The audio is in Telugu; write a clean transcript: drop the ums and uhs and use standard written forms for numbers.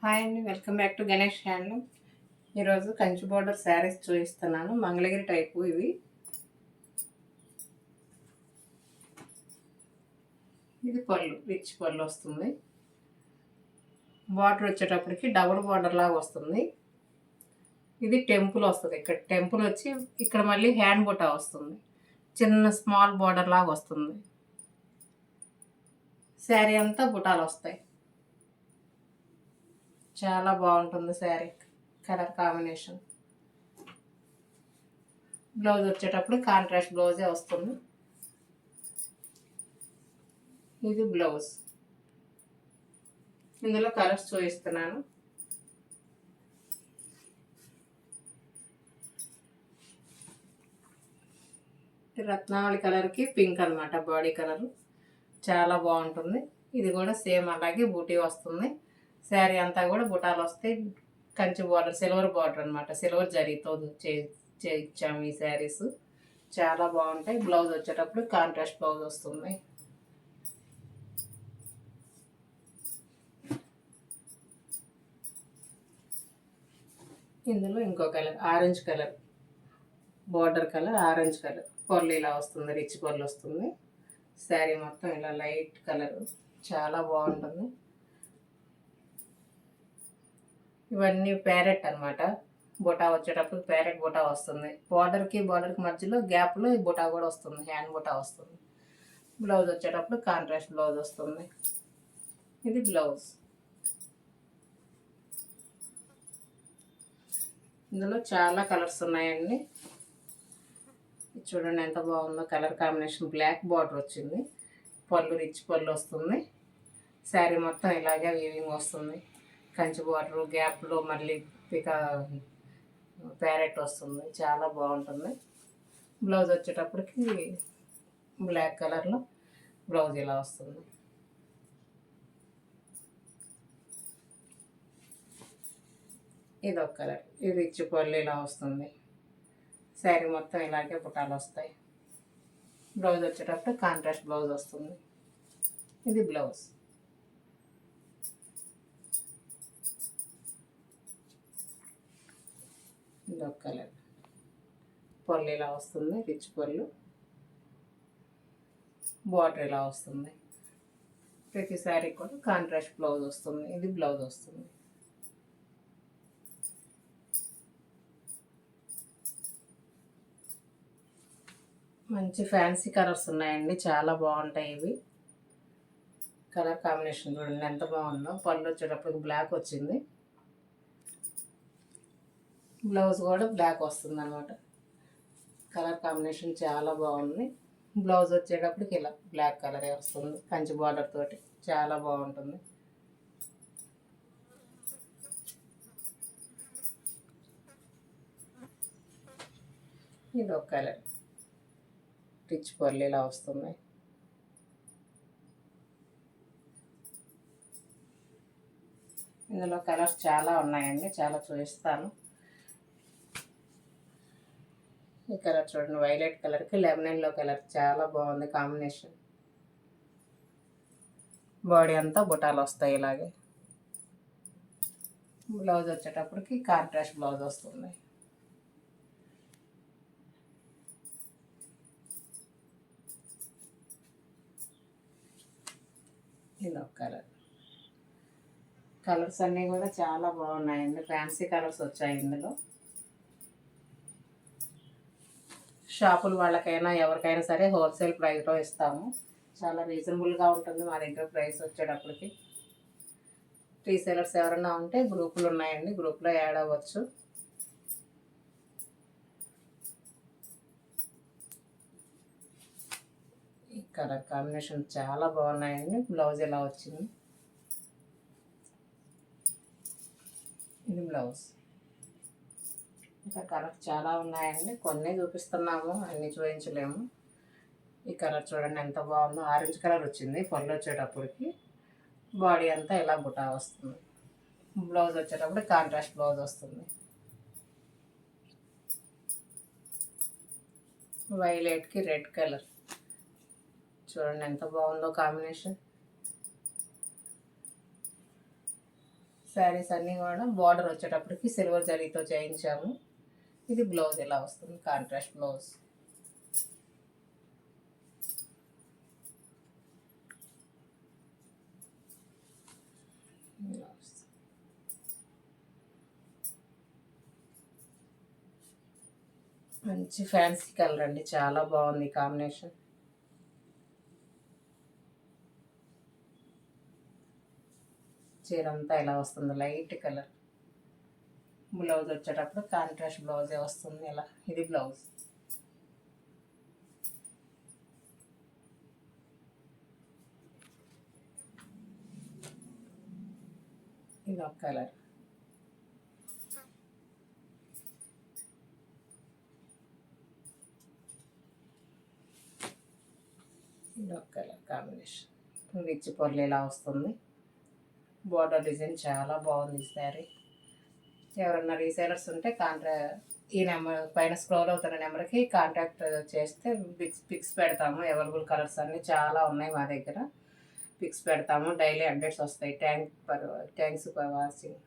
హాయ్ అండి, welcome back to Ganesh handloom. ఈరోజు కంచి బోర్డర్ శారీస్ చూపిస్తున్నాను. మంగళగిరి టైపు ఇవి. ఇది పళ్ళు, రిచ్ పళ్ళు వస్తుంది. బార్డర్ వచ్చేటప్పటికి డబుల్ బార్డర్ లాగా వస్తుంది. ఇది టెంపుల్ వస్తుంది. ఇక్కడ టెంపుల్ వచ్చి ఇక్కడ మళ్ళీ హ్యాండ్ బుటా వస్తుంది. చిన్న స్మాల్ బార్డర్ లాగా వస్తుంది. శారీ అంతా బుటాలు వస్తాయి. చాలా బాగుంటుంది శారీ. Colour combination. బ్లౌజ్ వచ్చేటప్పుడు కాంట్రాస్ట్ బ్లౌజే వస్తుంది. ఇది బ్లౌజ్. ఇందులో కలర్స్ చూపిస్తున్నాను. రత్నావళి కలర్కి పింక్ అనమాట బాడీ కలర్. చాలా బాగుంటుంది. ఇది కూడా సేమ్ అలాగే బూటీ వస్తుంది. శారీ అంతా కూడా బుటాలు వస్తాయి. కంచి బార్డర్, సిల్వర్ బార్డర్ అనమాట. సిల్వర్ జరీతో చేయించాము ఈ శారీస్. చాలా బాగుంటాయి. బ్లౌజ్ వచ్చేటప్పుడు కాంట్రాస్ట్ బ్లౌజ్ వస్తుంది. ఇందులో ఇంకో colour, orange colour border colour, orange colour. పళ్ళు ఇలా వస్తుంది, రిచ్ పళ్ళు వస్తుంది. శారీ మొత్తం ఇలా లైట్ కలర్. చాలా బాగుంటుంది. ఇవన్నీ ప్యారెట్ అనమాట. బుటా వచ్చేటప్పుడు ప్యారెట్ బుటా వస్తుంది. బార్డర్కి మధ్యలో గ్యాప్లో ఈ బుటా కూడా వస్తుంది. హ్యాండ్ బుటా వస్తుంది. బ్లౌజ్ వచ్చేటప్పుడు కాంట్రాస్ట్ బ్లౌజ్ వస్తుంది. ఇది బ్లౌజ్. ఇందులో చాలా కలర్స్ ఉన్నాయండి. చూడండి ఎంత బాగుందో కలర్ కాంబినేషన్. బ్లాక్ బార్డర్ వచ్చింది. పళ్ళు రిచ్ పళ్ళు వస్తుంది. శారీ మొత్తం ఇలాగే వీవింగ్ వస్తుంది. కంచి బార్డర్ గ్యాప్లో మళ్ళీ ప్యారెట్ వస్తుంది. చాలా బాగుంటుంది. బ్లౌజ్ వచ్చేటప్పటికి బ్లాక్ కలర్లో బ్లౌజ్ ఇలా వస్తుంది. ఇది ఒక కలర్. ఇది రిచ్ పళ్ళు ఇలా వస్తుంది. శారీ మొత్తం ఇలాగే బుటాలు వస్తాయి. బ్లౌజ్ వచ్చేటప్పుడు కాంట్రాస్ట్ బ్లౌజ్ వస్తుంది. ఇది బ్లౌజ్. ఇది ఒక కలర్. పళ్ళు ఇలా వస్తుంది, రిచ్ పళ్ళు. బార్డర్ ఇలా వస్తుంది. ప్రతి శారీ కూడా కాంట్రాస్ట్ బ్లౌజ్ వస్తుంది. ఇది బ్లౌజ్ వస్తుంది. మంచి ఫ్యాన్సీ కలర్స్ ఉన్నాయండి. చాలా బాగుంటాయి ఇవి. కలర్ కాంబినేషన్ చూడండి ఎంత బాగుందో. పళ్ళు వచ్చేటప్పటికి బ్లాక్ వచ్చింది. బ్లౌజ్ కూడా బ్లాక్ వస్తుంది అనమాట. కలర్ కాంబినేషన్ చాలా బాగుంది. బ్లౌజ్ వచ్చేటప్పటికి ఇలా బ్లాక్ కలరే వస్తుంది. కంచి బార్డర్ తోటి చాలా బాగుంటుంది. ఇది ఒక కలర్. రిచ్ పళ్ళు ఇలా వస్తుంది. ఇందులో కలర్స్ చాలా ఉన్నాయండి. చాలా చూపిస్తాను. ఈ కలర్ చూడండి, వైలెట్ కలర్కి లెమన్ ఎల్లో కలర్. చాలా బాగుంది కాంబినేషన్. బాడీ అంతా బుటాలు వస్తాయి ఇలాగే. బ్లౌజ్ వచ్చేటప్పటికి కాంట్రాస్ట్ బ్లౌజ్ వస్తుంది. ఇది ఒక కలర్. కలర్స్ అన్నీ కూడా చాలా బాగున్నాయండి. ఫ్యాన్సీ కలర్స్ వచ్చాయి ఇందులో. షాపుల వాళ్ళకైనా ఎవరికైనా సరే హోల్సేల్ ప్రైస్లో ఇస్తాము. చాలా రీజనబుల్గా ఉంటుంది మా దగ్గర ప్రైస్ వచ్చేటప్పటికి. రీసేలర్స్ ఎవరైనా ఉంటే గ్రూపులు ఉన్నాయండి, గ్రూప్లో యాడ్ అవ్వచ్చు. ఈ కలర్ కాంబినేషన్ చాలా బాగున్నాయండి. బ్లౌజ్ ఎలా వచ్చింది. ఇది బ్లౌజ్. ఇంకా కలర్స్ చాలా ఉన్నాయండి. కొన్ని చూపిస్తున్నాము, అన్నీ చూపించలేము. ఈ కలర్ చూడండి ఎంత బాగుందో. ఆరెంజ్ కలర్ వచ్చింది పళ్ళు వచ్చేటప్పటికి. బాడీ అంతా ఇలా బుటా వస్తుంది. బ్లౌజ్ వచ్చేటప్పుడు కాంట్రాస్ట్ బ్లౌజ్ వస్తుంది. వైలెట్కి రెడ్ కలర్ చూడండి ఎంత బాగుందో కాంబినేషన్. శారీస్ అన్నీ కూడా బార్డర్ వచ్చేటప్పటికి సిల్వర్ జరీతో చేయించాము. ఇది బ్లౌజ్ ఇలా వస్తుంది, కాంట్రాస్ట్ బ్లౌజ్. మంచి ఫ్యాన్సీ కలర్ అండి, చాలా బాగుంది కాంబినేషన్. చీర అంతా ఇలా వస్తుంది, లైట్ కలర్. బ్లౌజ్ వచ్చేటప్పుడు కాంట్రాస్ట్ బ్లౌజే వస్తుంది ఇలా. ఇది బ్లౌజ్. ఇది ఒక కలర్. ఇది ఒక కలర్ కాంబినేషన్. రిచ్ పొరలు ఇలా వస్తుంది. బార్డర్ డిజైన్ చాలా బాగుంది ఈ శారీ. ఎవరన్నా రీసేలర్స్ ఉంటే ఈ నెంబర్ పైన స్క్రోల్ అవుతున్న నెంబర్కి కాంటాక్ట్ చేస్తే పిక్స్ పెడతాము. అవైలబుల్ కలర్స్ అన్నీ చాలా ఉన్నాయి మా దగ్గర. పిక్స్ పెడతాము, డైలీ అప్డేట్స్ వస్తాయి. Thanks for watching.